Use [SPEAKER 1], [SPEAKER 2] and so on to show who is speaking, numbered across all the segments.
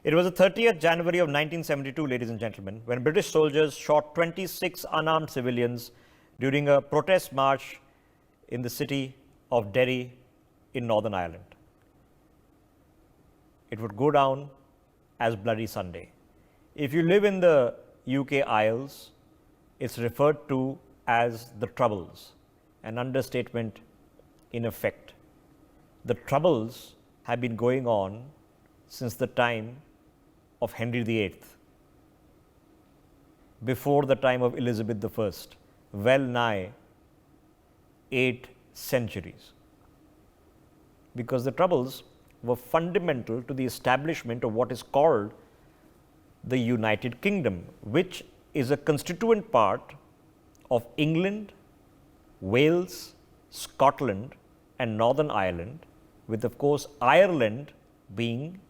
[SPEAKER 1] It was the 30th January of 1972, ladies and gentlemen, when British soldiers shot 26 unarmed civilians during a protest march in the city of Derry in Northern Ireland. It would go down as Bloody Sunday. If you live in the UK Isles, it's referred to as the Troubles, an understatement in effect. The Troubles have been going on since the time of Henry VIII, before the time of Elizabeth I, well nigh 8 centuries. Because the Troubles were fundamental to the establishment of what is called the United Kingdom, which is a constituent part of England, Wales, Scotland, and Northern Ireland, with, of course, Ireland being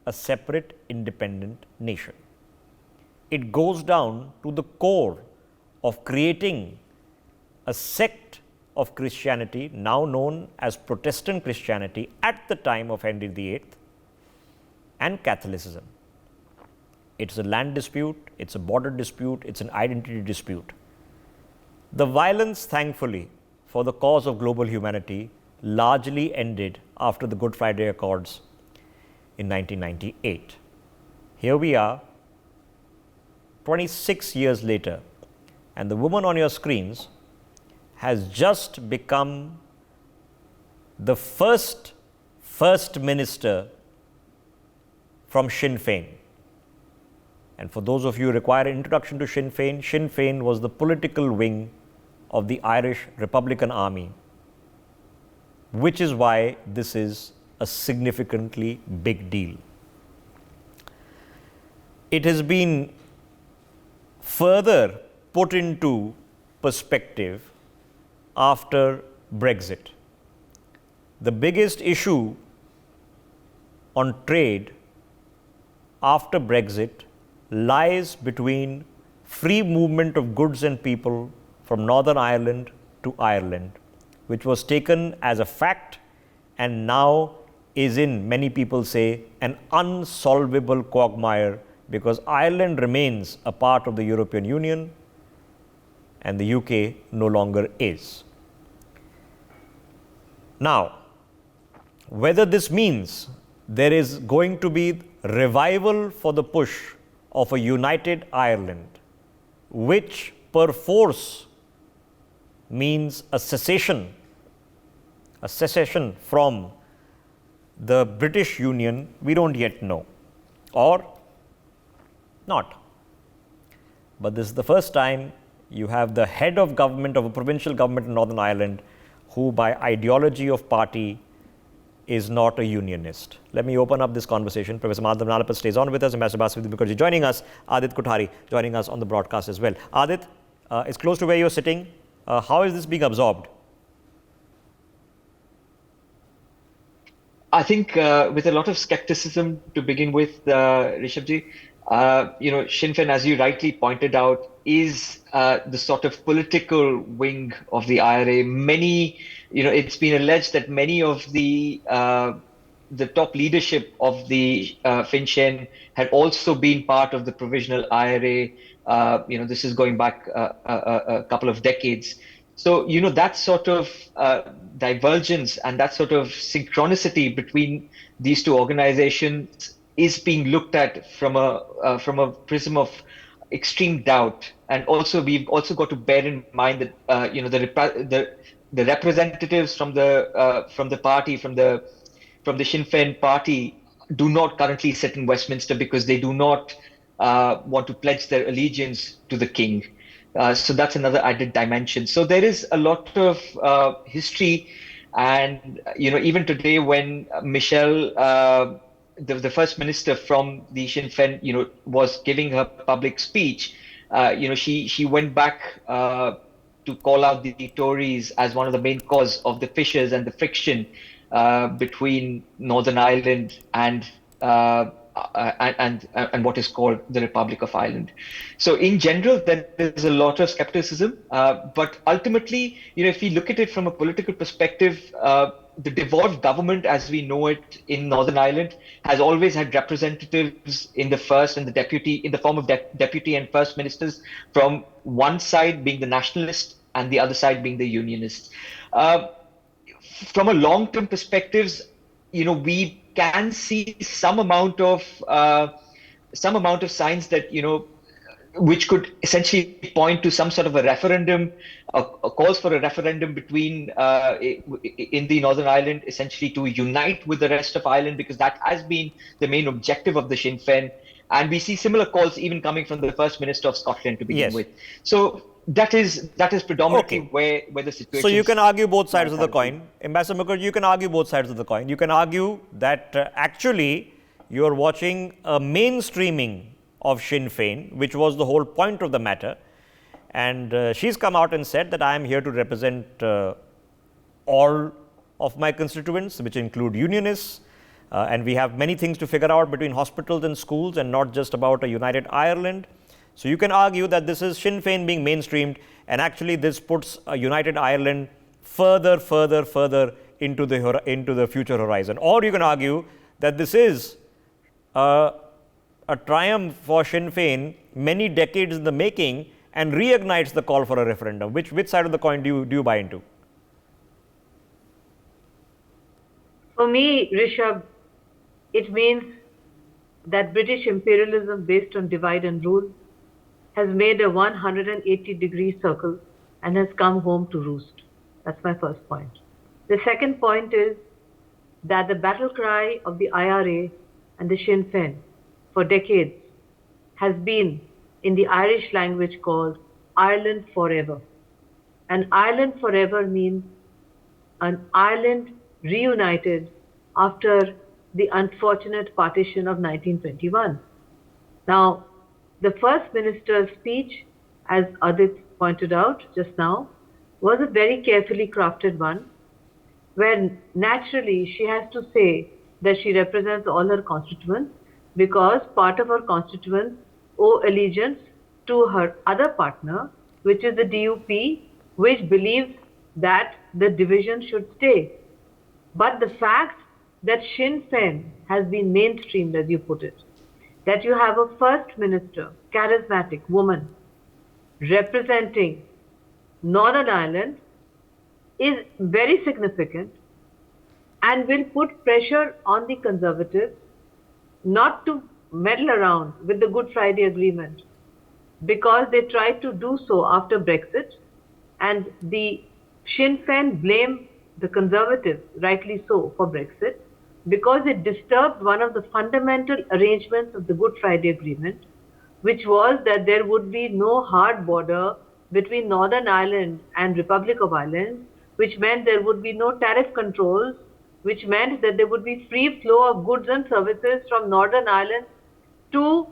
[SPEAKER 1] a separate independent nation. It goes down to the core of creating a sect of Christianity, now known as Protestant Christianity, at the time of Henry VIII, and Catholicism. It's a land dispute, it's a border dispute, it's an identity dispute. The violence, thankfully, for the cause of global humanity largely ended after the Good Friday Accords in 1998. Here we are, 26 years later, and the woman on your screens has just become the first minister from Sinn Fein. And for those of you who require an introduction to Sinn Fein was the political wing of the Irish Republican Army, which is why this is a significantly big deal. It has been further put into perspective after Brexit. The biggest issue on trade after Brexit lies between free movement of goods and people from Northern Ireland to Ireland, which was taken as a fact and now is, in many people say, an unsolvable quagmire, because Ireland remains a part of the European Union and the UK no longer is. Now, whether this means there is going to be revival for the push of a united Ireland, which perforce means a secession from the British Union, we don't yet know, or not. But this is the first time you have the head of government of a provincial government in Northern Ireland who, by ideology of party, is not a unionist. Let me open up this conversation. Professor Madhav Nalapat stays on with us, Ambassador Basavithan Mukherjee joining us, Adit Kothari joining us on the broadcast as well. Adit, it's close to where you're sitting. How is this being absorbed?
[SPEAKER 2] I think with a lot of skepticism to begin with, Rishabhji. Sinn Fein, as you rightly pointed out, is the sort of political wing of the IRA. It's been alleged that many of the top leadership of the Sinn Fein had also been part of the provisional IRA. This is going back a couple of decades. So, that sort of divergence and that sort of synchronicity between these two organizations is being looked at from a prism of extreme doubt. And also, we've also got to bear in mind that the representatives from the party, from the Sinn Féin party, do not currently sit in Westminster because they do not want to pledge their allegiance to the king. So that's another added dimension. So there is a lot of history, and even today, when Michelle, the first minister from the Sinn Féin, was giving her public speech, she went back to call out the Tories as one of the main cause of the fissures and the friction between Northern Ireland and what is called the Republic of Ireland. So in general, there is a lot of skepticism, but ultimately, if we look at it from a political perspective, the devolved government as we know it in Northern Ireland has always had representatives in the first and the deputy, in the form of deputy and first ministers, from one side being the nationalists and the other side being the unionists. From a long-term perspectives, we can see some amount of signs that which could essentially point to some sort of a referendum, a calls for a referendum in the Northern Ireland, essentially to unite with the rest of Ireland, because that has been the main objective of the Sinn Fein. And we see similar calls even coming from the First Minister of Scotland to begin with. So that is predominantly where the situation.
[SPEAKER 1] So you can argue both sides of the coin. Ambassador Mukherjee, you can argue both sides of the coin. You can argue that actually you are watching a mainstreaming of Sinn Fein, which was the whole point of the matter. And she's come out and said that I am here to represent all of my constituents, which include unionists. And we have many things to figure out between hospitals and schools, and not just about a united Ireland. So you can argue that this is Sinn Fein being mainstreamed, and actually this puts a united Ireland further into the future horizon. Or you can argue that this is a triumph for Sinn Fein many decades in the making and reignites the call for a referendum. Which side of the coin do you buy into?
[SPEAKER 3] For me, Rishabh, it means that British imperialism based on divide and rule has made a 180-degree circle and has come home to roost. That's my first point. The second point is that the battle cry of the IRA and the Sinn Féin for decades has been in the Irish language called Ireland Forever. And Ireland Forever means an Ireland reunited after the unfortunate partition of 1921. Now, the First Minister's speech, as Adit pointed out just now, was a very carefully crafted one, where naturally she has to say that she represents all her constituents, because part of her constituents owe allegiance to her other partner, which is the DUP, which believes that the division should stay. But the fact that Sinn Féin has been mainstreamed, as you put it, that you have a First Minister, charismatic woman, representing Northern Ireland is very significant and will put pressure on the Conservatives not to meddle around with the Good Friday Agreement, because they tried to do so after Brexit, and the Sinn Féin blame the Conservatives, rightly so, for Brexit, because it disturbed one of the fundamental arrangements of the Good Friday Agreement, which was that there would be no hard border between Northern Ireland and Republic of Ireland, which meant there would be no tariff controls, which meant that there would be free flow of goods and services from Northern Ireland to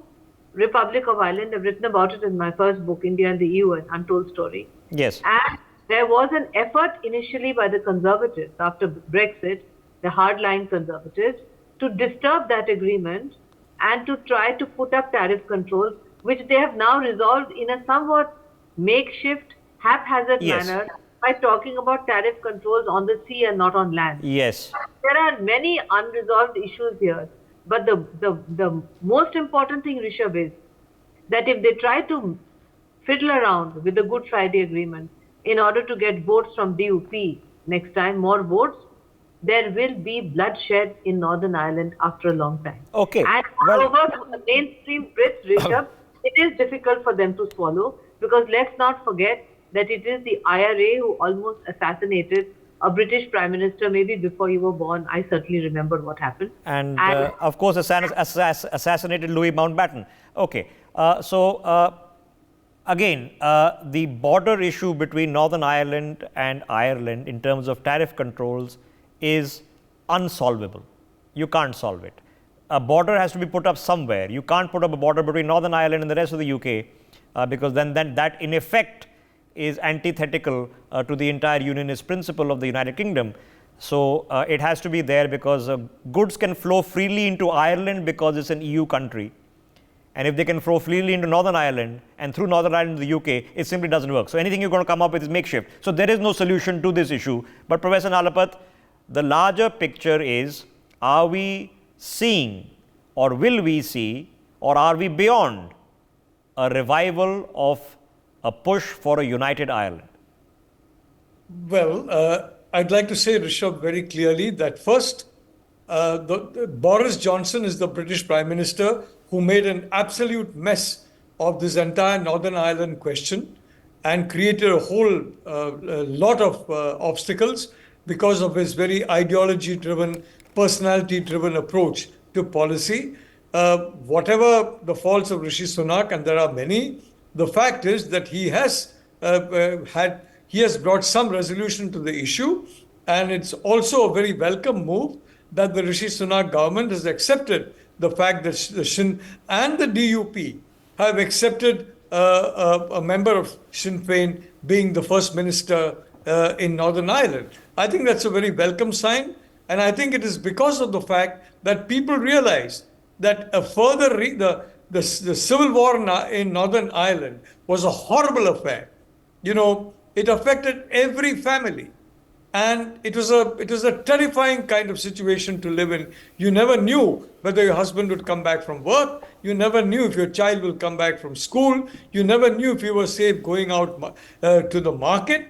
[SPEAKER 3] Republic of Ireland. I've written about it in my first book, India and the EU, An Untold Story.
[SPEAKER 1] Yes.
[SPEAKER 3] And there was an effort initially by the Conservatives after Brexit, the hardline Conservatives, to disturb that agreement and to try to put up tariff controls, which they have now resolved in a somewhat makeshift, haphazard manner by talking about tariff controls on the sea and not on land.
[SPEAKER 1] Yes.
[SPEAKER 3] There are many unresolved issues here. But the most important thing, Rishabh, is that if they try to fiddle around with the Good Friday Agreement in order to get votes from DUP next time, more votes, there will be bloodshed in Northern Ireland after a long time.
[SPEAKER 1] Okay.
[SPEAKER 3] And moreover, for the mainstream Brits, Rishabh, it is difficult for them to swallow, because let's not forget that it is the IRA who almost assassinated a British Prime Minister, maybe before you were born. I certainly remember what happened.
[SPEAKER 1] And of course, assassinated Louis Mountbatten. Okay. Again, the border issue between Northern Ireland and Ireland in terms of tariff controls is unsolvable. You can't solve it. A border has to be put up somewhere. You can't put up a border between Northern Ireland and the rest of the UK, because then that in effect is antithetical to the entire unionist principle of the United Kingdom. So it has to be there, because goods can flow freely into Ireland because it's an EU country. And if they can flow freely into Northern Ireland and through Northern Ireland to the UK, it simply doesn't work. So anything you're going to come up with is makeshift. So there is no solution to this issue. But Professor Nalapat, the larger picture is, are we seeing, or will we see, or are we beyond a revival of a push for a united Ireland?
[SPEAKER 4] Well, I'd like to say, Rishabh, very clearly that first, Boris Johnson is the British Prime Minister who made an absolute mess of this entire Northern Ireland question and created a whole lot of obstacles because of his very ideology-driven, personality-driven approach to policy. Whatever the faults of Rishi Sunak, and there are many, the fact is that he has brought some resolution to the issue, and it's also a very welcome move that the Rishi Sunak government has accepted the fact that the Sinn and the DUP have accepted a member of Sinn Fein being the first minister in Northern Ireland. I think that's a very welcome sign, and I think it is because of the fact that people realize that a further the civil war in Northern Ireland was a horrible affair. You know, it affected every family. And it was a terrifying kind of situation to live in. You never knew whether your husband would come back from work. You never knew if your child will come back from school. You never knew if you were safe going out to the market.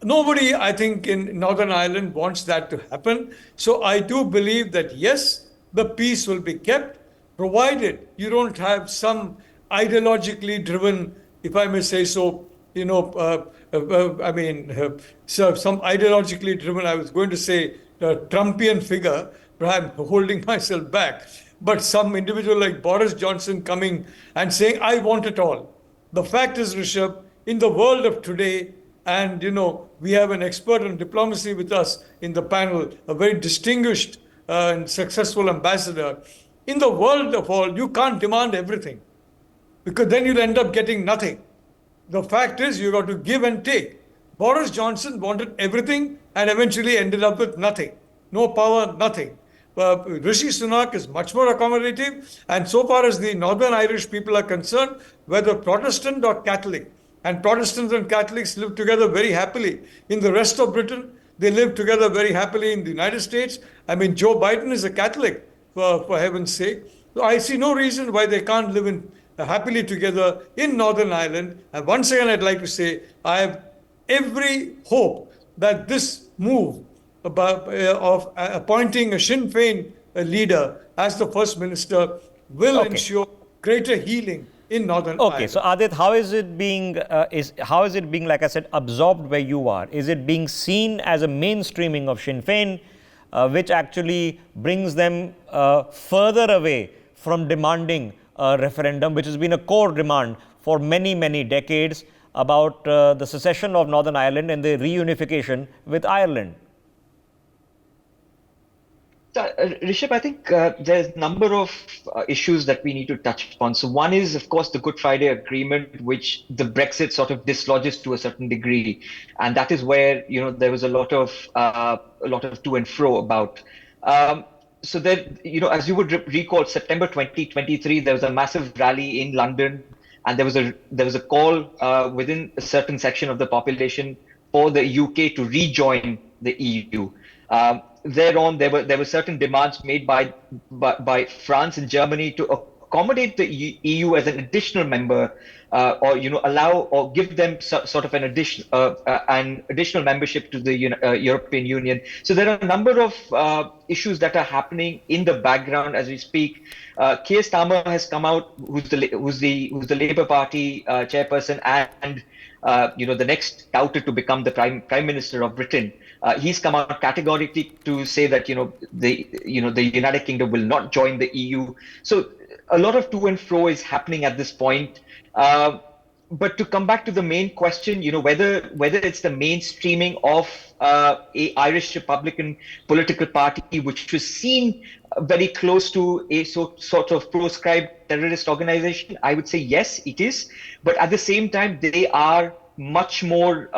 [SPEAKER 4] Nobody, I think, in Northern Ireland wants that to happen. So I do believe that, yes, the peace will be kept, provided you don't have some ideologically driven, if I may say so, so some ideologically driven, I was going to say Trumpian figure, but I'm holding myself back. But some individual like Boris Johnson coming and saying, I want it all. The fact is, Rishabh, in the world of today, and we have an expert on diplomacy with us in the panel, a very distinguished and successful ambassador. In the world of all, you can't demand everything, because then you'll end up getting nothing. The fact is, you got to give and take. Boris Johnson wanted everything and eventually ended up with nothing. No power, nothing. Rishi Sunak is much more accommodative. And so far as the Northern Irish people are concerned, whether Protestant or Catholic, and Protestants and Catholics live together very happily. In the rest of Britain, they live together very happily. In the United States, I mean, Joe Biden is a Catholic, for heaven's sake. So I see no reason why they can't live happily together in Northern Ireland. And once again, I'd like to say, I have every hope that this move of appointing a Sinn Fein leader as the first minister will ensure greater healing in Northern Ireland.
[SPEAKER 1] Okay, so Adit, how is it being, like I said, absorbed where you are? Is it being seen as a mainstreaming of Sinn Fein, which actually brings them further away from demanding a referendum, which has been a core demand for many, many decades about the secession of Northern Ireland and the reunification with Ireland?
[SPEAKER 2] Rishabh, I think there's a number of issues that we need to touch upon. So one is, of course, the Good Friday Agreement, which the Brexit sort of dislodges to a certain degree, and that is where there was a lot of to and fro about. So that as you would recall, September 2023, there was a massive rally in London, and there was a call within a certain section of the population for the UK to rejoin the EU. Thereon, there were certain demands made by France and Germany to accommodate the EU as an additional member, or allow or give them sort of an additional membership to the European Union. So there are a number of issues that are happening in the background as we speak. Keir Starmer has come out, who's the Labour Party chairperson and the next touted to become the prime minister of Britain. He's come out categorically to say that the United Kingdom will not join the EU. So a lot of to and fro is happening at this point. But to come back to the main question, whether it's the mainstreaming of a Irish Republican political party, which was seen very close to a sort of proscribed terrorist organization, I would say yes, it is. But at the same time, they are much more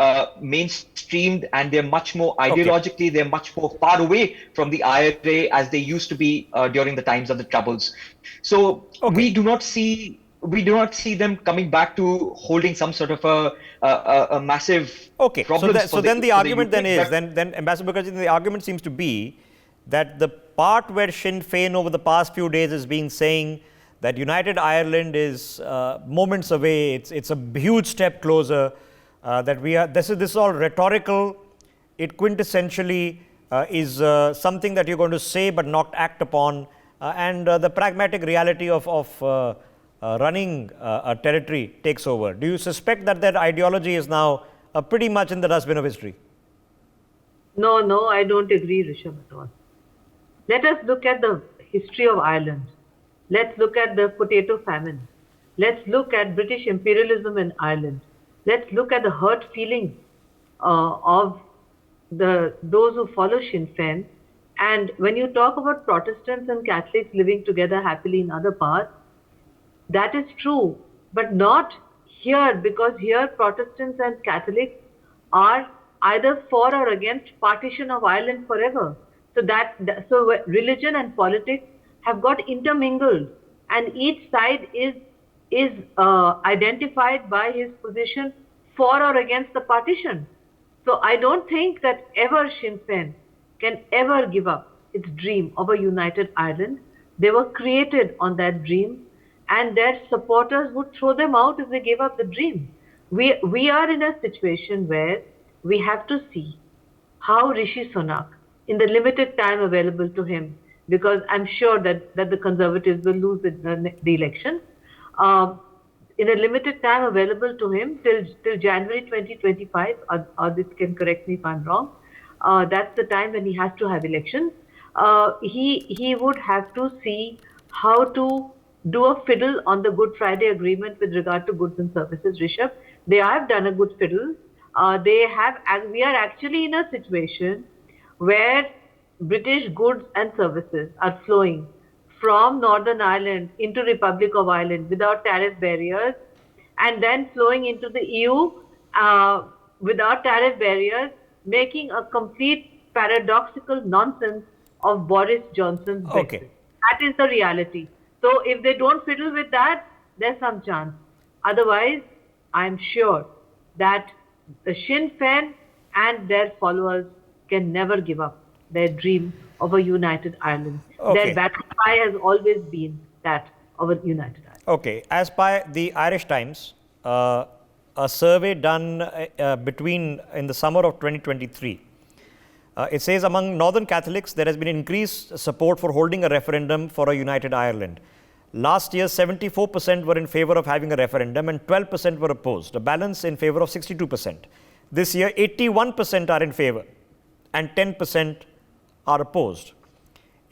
[SPEAKER 2] mainstreamed, and they're much more ideologically, they're much more far away from the IRA as they used to be during the times of the Troubles. So we do not see we do not see them coming back to holding some sort of a massive
[SPEAKER 1] Okay,
[SPEAKER 2] problems
[SPEAKER 1] so then the argument then
[SPEAKER 2] UK,
[SPEAKER 1] is, then Ambassador Mukherjee, the argument seems to be that the part where Sinn Fein over the past few days has been saying that United Ireland is moments away, it's a huge step closer, that we are, this is all rhetorical, it quintessentially is something that you're going to say but not act upon, and the pragmatic reality of running a territory takes over. Do you suspect that that ideology is now pretty much in the dustbin of history?
[SPEAKER 3] No, I don't agree, Rishabh, at all. Let us look at the history of Ireland. Let's look at the potato famine. Let's look at British imperialism in Ireland. Let's look at the hurt feelings of those who follow Sinn Fein. And when you talk about Protestants and Catholics living together happily in other parts, that is true, but not here, because here Protestants and Catholics are either for or against partition of Ireland forever. So religion and politics have got intermingled, and each side is identified by his position for or against the partition. So I don't think that ever Sinn Fein can ever give up its dream of a united Ireland. They were created on that dream, and their supporters would throw them out if they gave up the dream. We are in a situation where we have to see how Rishi Sunak, in the limited time available to him, because I'm sure that the Conservatives will lose the election, in a limited time available to him till January 2025, or this can correct me if I'm wrong, that's the time when he has to have elections. He would have to see how to do a fiddle on the Good Friday Agreement with regard to goods and services, Rishabh. They have done a good fiddle. We are actually in a situation where British goods and services are flowing from Northern Ireland into Republic of Ireland without tariff barriers, and then flowing into the EU without tariff barriers, making a complete paradoxical nonsense of Boris Johnson's Brexit.
[SPEAKER 1] Okay.
[SPEAKER 3] That is the reality. So if they don't fiddle with that, there's some chance. Otherwise, I'm sure that the Sinn Fein and their followers can never give up their dream of a united Ireland.
[SPEAKER 1] Okay.
[SPEAKER 3] Their battle cry has always been that of a united Ireland.
[SPEAKER 1] Okay. As per the Irish Times, a survey done in the summer of 2023, it says among Northern Catholics, there has been increased support for holding a referendum for a united Ireland. Last year, 74% were in favor of having a referendum and 12% were opposed, a balance in favor of 62%. This year, 81% are in favor and 10% are opposed.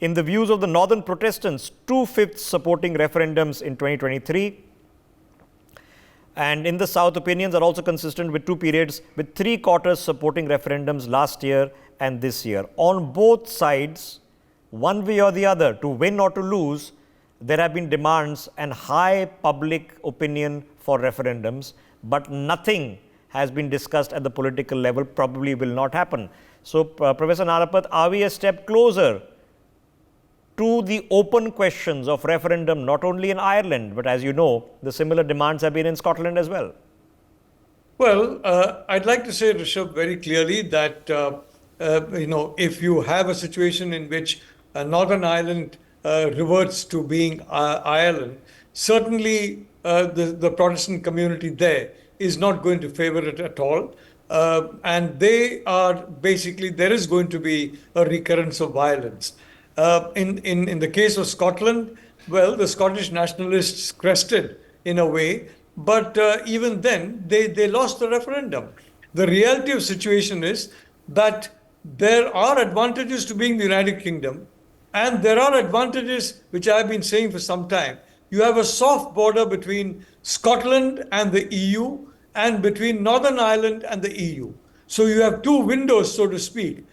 [SPEAKER 1] In the views of the Northern Protestants, 2/5 supporting referendums in 2023. And in the South, opinions are also consistent with two periods, with 3/4 supporting referendums last year and this year. On both sides, one way or the other, to win or to lose, there have been demands and high public opinion for referendums, but nothing has been discussed at the political level, probably will not happen. So, Professor Narapat, are we a step closer to the open questions of referendum, not only in Ireland, but as you know, the similar demands have been in Scotland as well?
[SPEAKER 4] Well, I'd like to say, Rishabh, very clearly that, if you have a situation in which Northern Ireland reverts to being Ireland, certainly the Protestant community there is not going to favor it at all. And they are basically, there is going to be a recurrence of violence. In the case of Scotland, well, the Scottish nationalists crested in a way, but even then, they lost the referendum. The reality of the situation is that there are advantages to being the United Kingdom, and there are advantages which I've been saying for some time. You have a soft border between Scotland and the EU, and between Northern Ireland and the EU. So you have two windows, so to speak,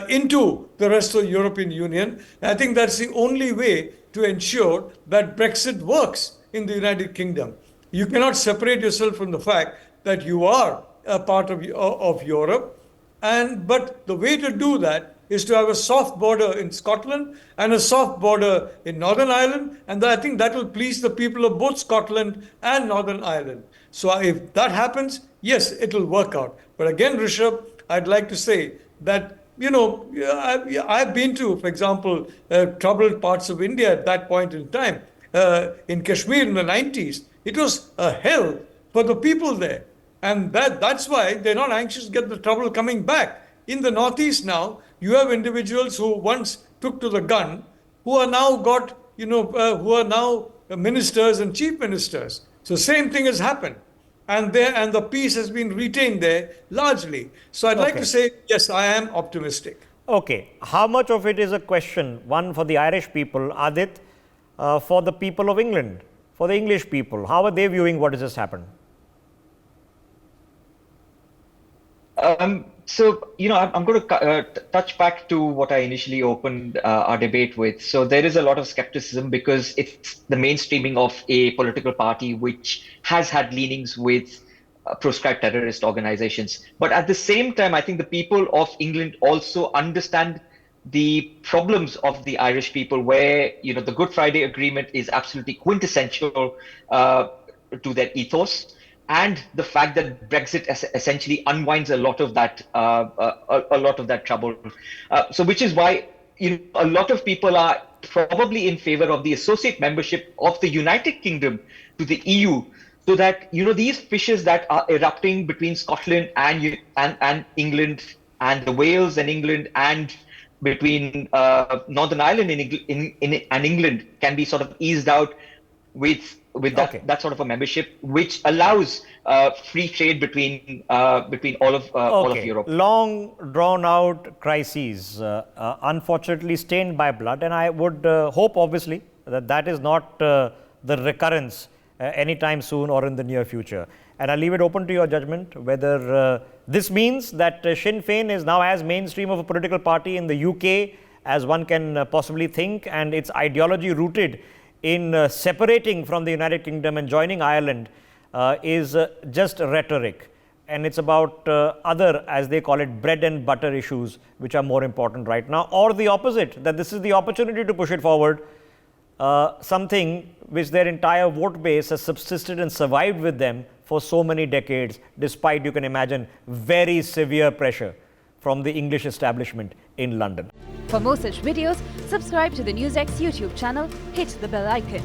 [SPEAKER 4] into the rest of the European Union. I think that's the only way to ensure that Brexit works in the United Kingdom. You cannot separate yourself from the fact that you are a part of Europe, but the way to do that is to have a soft border in Scotland and a soft border in Northern Ireland. And I think that will please the people of both Scotland and Northern Ireland. So if that happens, yes, it will work out. But again, Rishabh, I'd like to say that, I've been to, for example, troubled parts of India at that point in time. In Kashmir in the 90s, it was a hell for the people there. And that's why they're not anxious to get the trouble coming back. In the Northeast now, you have individuals who once took to the gun, who are now who are now ministers and chief ministers. So same thing has happened. And the peace has been retained there largely. So I'd like to say, yes, I am optimistic.
[SPEAKER 1] Okay. How much of it is a question, one for the Irish people, Adit, for the people of England, for the English people? How are they viewing what has just happened?
[SPEAKER 2] So, I'm going to touch back to what I initially opened our debate with. So there is a lot of skepticism because it's the mainstreaming of a political party which has had leanings with proscribed terrorist organizations. But at the same time, I think the people of England also understand the problems of the Irish people where, the Good Friday Agreement is absolutely quintessential to their ethos. And the fact that Brexit essentially unwinds a lot of that trouble. So which is why a lot of people are probably in favor of the associate membership of the United Kingdom to the EU, so that these fissures that are erupting between Scotland and England, and the Wales and England, and between Northern Ireland and England can be sort of eased out with that sort of a membership, which allows free trade between all of Europe.
[SPEAKER 1] Long drawn out crises, unfortunately stained by blood, and I would hope, obviously, that is not the recurrence anytime soon or in the near future. And I'll leave it open to your judgment whether this means that Sinn Fein is now as mainstream of a political party in the UK as one can possibly think, and its ideology rooted in separating from the United Kingdom and joining Ireland is just rhetoric, and it's about other, as they call it, bread and butter issues which are more important right now, or the opposite, that this is the opportunity to push it forward, something which their entire vote base has subsisted and survived with them for so many decades, despite, you can imagine, very severe pressure from the English establishment in London.
[SPEAKER 5] For more such videos, subscribe to the NewsX YouTube channel, hit the bell icon.